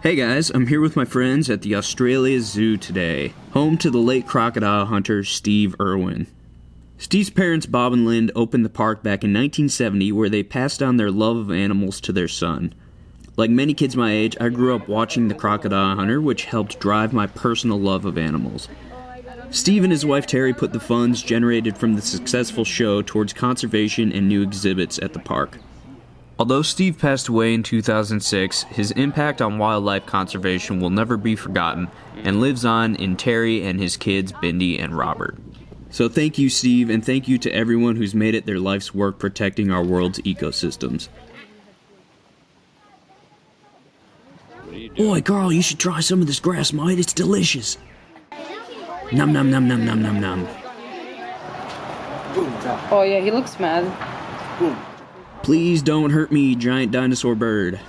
Hey guys, I'm here with my friends at the Australia Zoo today, home to the late crocodile hunter Steve Irwin. Steve's parents Bob and Lynn opened the park back in 1970 where they passed on their love of animals to their son. Like many kids my age, I grew up watching the crocodile hunter, which helped drive my personal love of animals. Steve and his wife Terry put the funds generated from the successful show towards conservation and new exhibits at the park. Although Steve passed away in 2006, his impact on wildlife conservation will never be forgotten and lives on in Terry and his kids, Bindi and Robert. So thank you, Steve, and thank you to everyone who's made it their life's work protecting our world's ecosystems. Boy, Carl, you should try some of this grass, mate. It's delicious. Nom nom nom nom nom nom nom. Oh yeah, he looks mad. Please don't hurt me, giant dinosaur bird.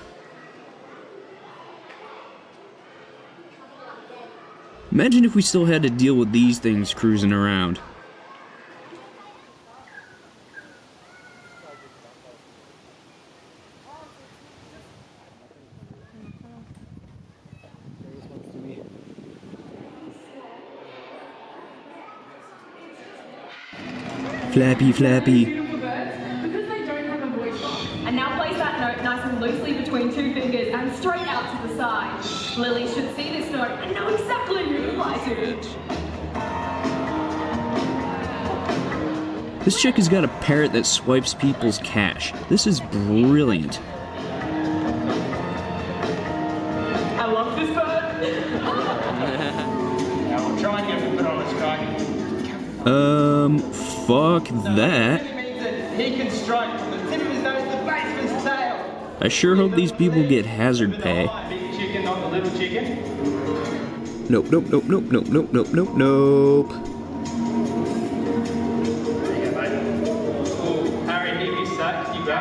Imagine if we still had to deal with these things cruising around. Flappy, flappy. And now place that note nice and loosely between two fingers and straight out to the side. Lily should see this note and know exactly who to apply to. This chick has got a parrot that swipes people's cash. This is brilliant. I love this bird. Now we'll try and get a bit on this guy. Fuck that. It means that he can strike from the tip of his nose to the base of his tail. I sure hope these people get hazard pay. Big chicken, not the little chicken. Nope, nope, nope, nope, nope, nope, nope, nope, nope. There you go, mate. Oh, Harry, he is safe. You go.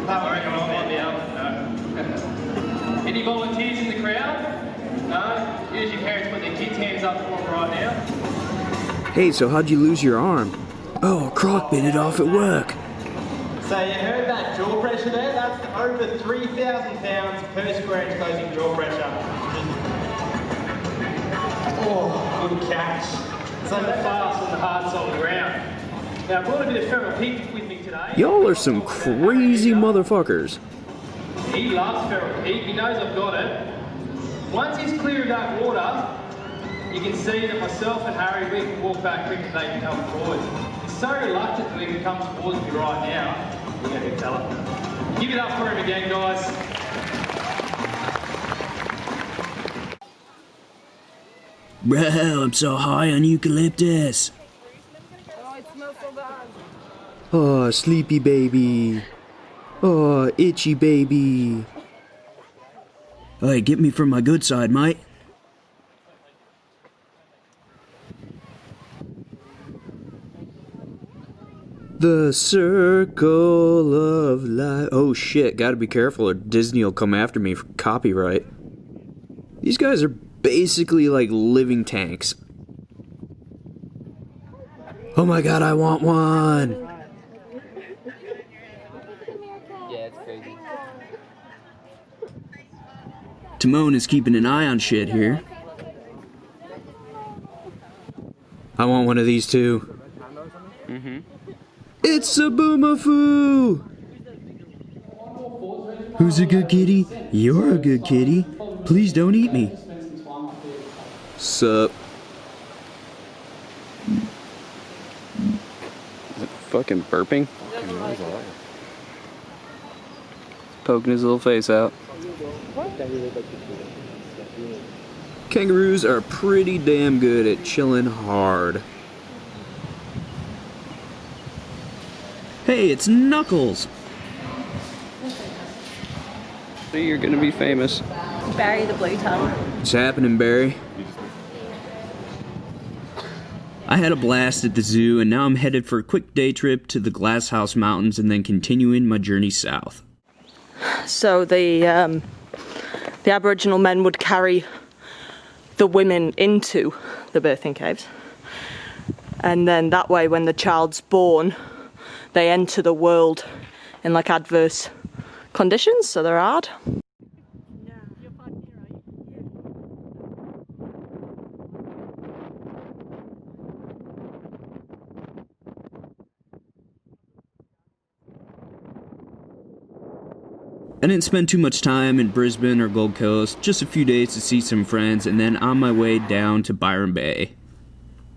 Don't worry, I'm on now. No. Any volunteers in the crowd? No? Use your parents put their kids' hands up for them right now. Hey, so how'd you lose your arm? Oh, a croc bit it off at work. So you heard that jaw pressure there? That's over 3,000 pounds per square inch closing jaw pressure. Oh, good catch. So fast on the hard solid ground. Now I brought a bit of feral pig with me today. Y'all are some crazy motherfuckers. He loves feral pig. He knows I've got it. Once he's clear of that water, you can see that myself and Harry, we can walk back quick and they can come forward. He's so reluctant to even come towards me right now. We're going to tell him. Give it up for him again, guys. Bro, I'm so high on eucalyptus. Oh, it smells so bad. Oh, sleepy baby. Oh, itchy baby. Hey, get me from my good side, mate. The circle of life. Oh shit, gotta be careful or Disney will come after me for copyright. These guys are basically like living tanks. Oh my god, I want one! Yeah, it's crazy. Timon is keeping an eye on shit here. I want one of these too. It's a boomafoo! Who's a good kitty? You're a good kitty. Please don't eat me. Sup? Is it fucking burping? Poking his little face out. Kangaroos are pretty damn good at chilling hard. Hey, it's Knuckles! You're gonna be famous. Barry the blue tongue. What's happening, Barry? I had a blast at the zoo, and now I'm headed for a quick day trip to the Glasshouse Mountains and then continuing my journey south. So the Aboriginal men would carry the women into the birthing caves, and then that way when the child's born they enter the world in like adverse conditions, so they're hard. Yeah, you're fine here, right? I didn't spend too much time in Brisbane or Gold Coast, just a few days to see some friends and then on my way down to Byron Bay.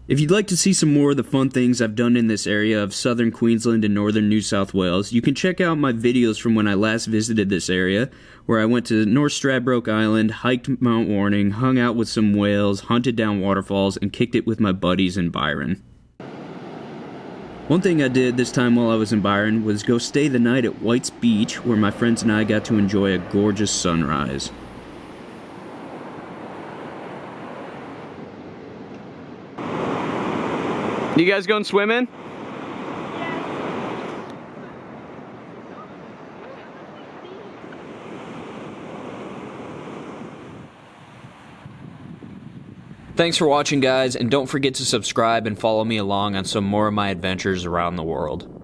If you'd like to see some more of the fun things I've done in this area of southern Queensland and northern New South Wales, you can check out my videos from when I last visited this area, where I went to North Stradbroke Island, hiked Mount Warning, hung out with some whales, hunted down waterfalls, and kicked it with my buddies in Byron. One thing I did this time while I was in Byron was go stay the night at White's Beach, where my friends and I got to enjoy a gorgeous sunrise. You guys going swimming? Thanks for watching, guys, and don't forget to subscribe and follow me along on some more of my adventures around the world.